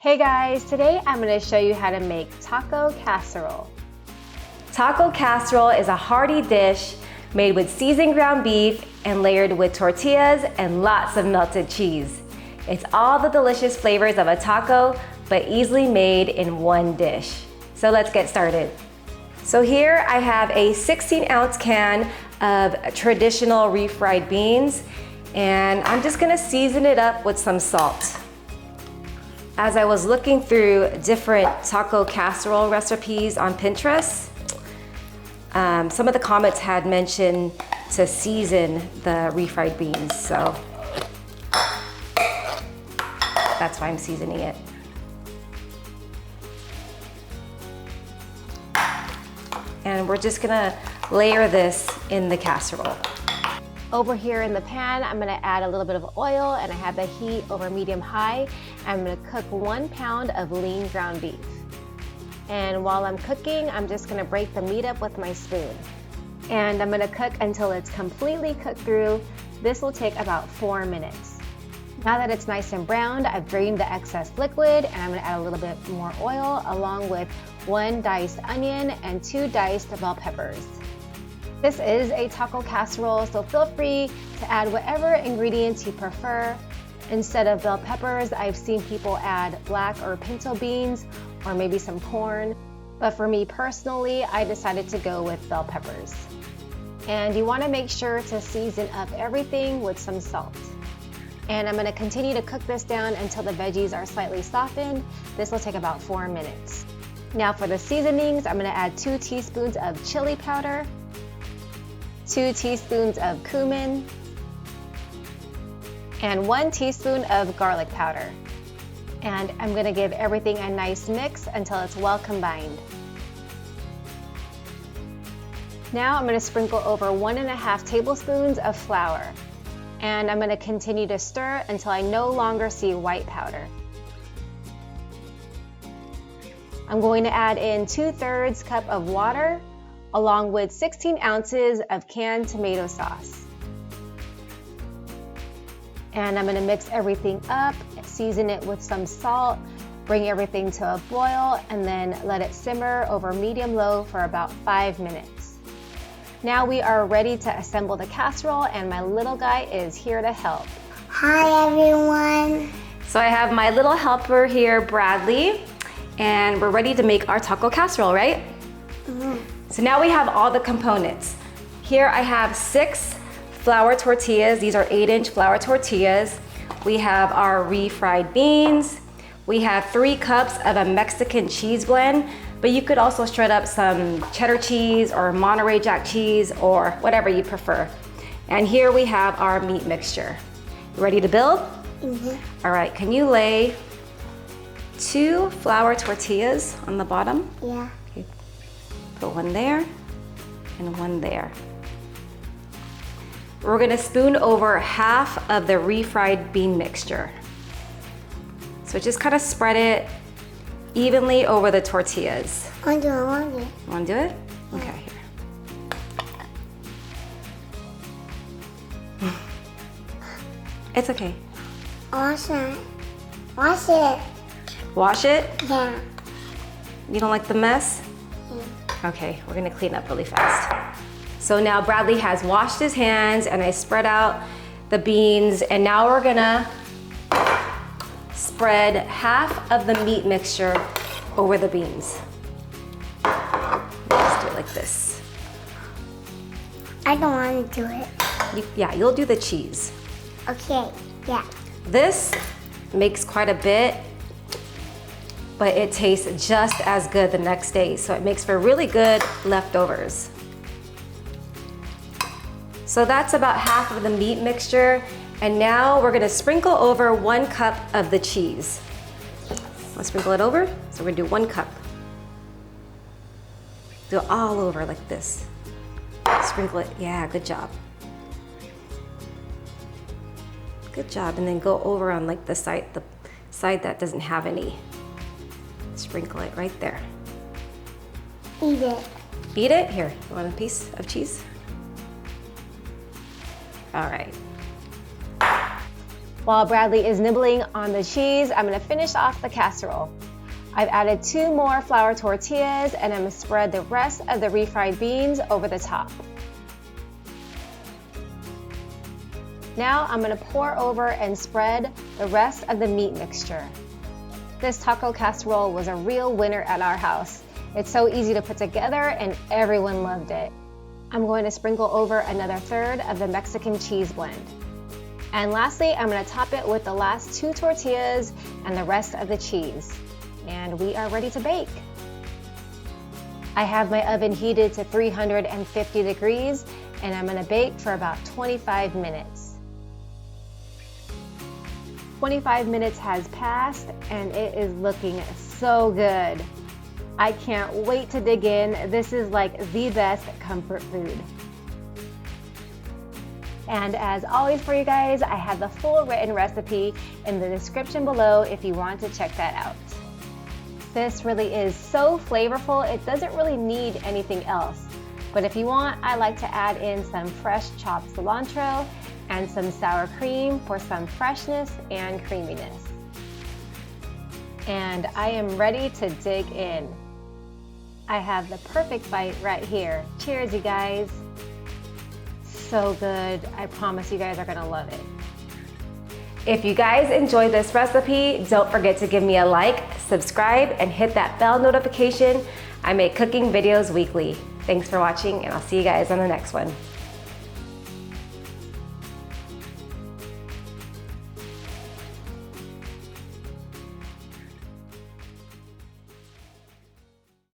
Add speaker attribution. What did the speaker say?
Speaker 1: Hey guys, today I'm going to show you how to make taco casserole. Taco casserole is a hearty dish made with seasoned ground beef and layered with tortillas and lots of melted cheese. It's all the delicious flavors of a taco, but easily made in one dish. So let's get started. So here I have a 16-ounce can of traditional refried beans, and I'm just gonna season it up with some salt. As I was looking through different taco casserole recipes on Pinterest, some of the comments had mentioned to season the refried beans, so that's why I'm seasoning it. And we're just gonna layer this in the casserole. Over here in the pan, I'm gonna add a little bit of oil, and I have the heat over medium-high. I'm gonna cook 1 pound of lean ground beef. And while I'm cooking, I'm just gonna break the meat up with my spoon. And I'm gonna cook until it's completely cooked through. This will take about 4 minutes. Now that it's nice and browned, I've drained the excess liquid, and I'm gonna add a little bit more oil along with 1 diced onion and 2 diced bell peppers. This is a taco casserole, so feel free to add whatever ingredients you prefer. Instead of bell peppers, I've seen people add black or pinto beans or maybe some corn. But for me personally, I decided to go with bell peppers. And you want to make sure to season up everything with some salt. And I'm going to continue to cook this down until the veggies are slightly softened. This will take about 4 minutes. Now for the seasonings, I'm going to add 2 teaspoons of chili powder, 2 teaspoons of cumin, and 1 teaspoon of garlic powder. And I'm gonna give everything a nice mix until it's well combined. Now I'm gonna sprinkle over 1.5 tablespoons of flour. And I'm gonna continue to stir until I no longer see white powder. I'm going to add in 2/3 cup of water, along with 16 ounces of canned tomato sauce. And I'm gonna mix everything up, season it with some salt, bring everything to a boil, and then let it simmer over medium-low for about 5 minutes. Now we are ready to assemble the casserole, and my little guy is here to help.
Speaker 2: Hi everyone.
Speaker 1: So I have my little helper here, Bradley, and we're ready to make our taco casserole, right?
Speaker 2: Mm-hmm.
Speaker 1: So now we have all the components. Here I have 6 flour tortillas. These are 8-inch flour tortillas. We have our refried beans. We have 3 cups of a Mexican cheese blend, but you could also shred up some cheddar cheese or Monterey Jack cheese or whatever you prefer. And here we have our meat mixture. You ready to build?
Speaker 2: Mm-hmm.
Speaker 1: All right, can you lay 2 flour tortillas on the bottom?
Speaker 2: Yeah.
Speaker 1: Okay. Put 1 there and 1 there. We're gonna spoon over half of the refried bean mixture. So just kind of spread it evenly over the tortillas.
Speaker 2: I want it.
Speaker 1: You wanna do it? Okay, here. It's okay.
Speaker 2: Awesome. Wash it.
Speaker 1: Wash it?
Speaker 2: Yeah.
Speaker 1: You don't like the mess? Okay, we're gonna clean up really fast. So now Bradley has washed his hands, and I spread out the beans, and now we're gonna spread half of the meat mixture over the beans. Just do it like this.
Speaker 2: I don't want to do it.
Speaker 1: Yeah, you'll do the cheese.
Speaker 2: Okay. Yeah.
Speaker 1: This makes quite a bit, but it tastes just as good the next day, so it makes for really good leftovers. So that's about half of the meat mixture, and now we're gonna sprinkle over 1 cup of the cheese. Let's sprinkle it over, so we're gonna do 1 cup. Do it all over like this. Sprinkle it, yeah, good job. Good job, and then go over on like the side that doesn't have any. Sprinkle it right there.
Speaker 2: Eat it.
Speaker 1: Eat it? Here, you want a piece of cheese? All right. While Bradley is nibbling on the cheese, I'm gonna finish off the casserole. I've added 2 more flour tortillas and I'm gonna spread the rest of the refried beans over the top. Now I'm gonna pour over and spread the rest of the meat mixture. This taco casserole was a real winner at our house. It's so easy to put together and everyone loved it. I'm going to sprinkle over another third of the Mexican cheese blend. And lastly, I'm gonna top it with the last 2 tortillas and the rest of the cheese. And we are ready to bake. I have my oven heated to 350 degrees and I'm gonna bake for about 25 minutes. 25 minutes has passed and it is looking so good. I can't wait to dig in. This is like the best comfort food. And as always for you guys, I have the full written recipe in the description below if you want to check that out. This really is so flavorful, it doesn't really need anything else. But if you want, I like to add in some fresh chopped cilantro and some sour cream for some freshness and creaminess. And I am ready to dig in. I have the perfect bite right here. Cheers, you guys. So good. I promise you guys are gonna love it. If you guys enjoyed this recipe, don't forget to give me a like, subscribe, and hit that bell notification. I make cooking videos weekly. Thanks for watching, and I'll see you guys on the next one.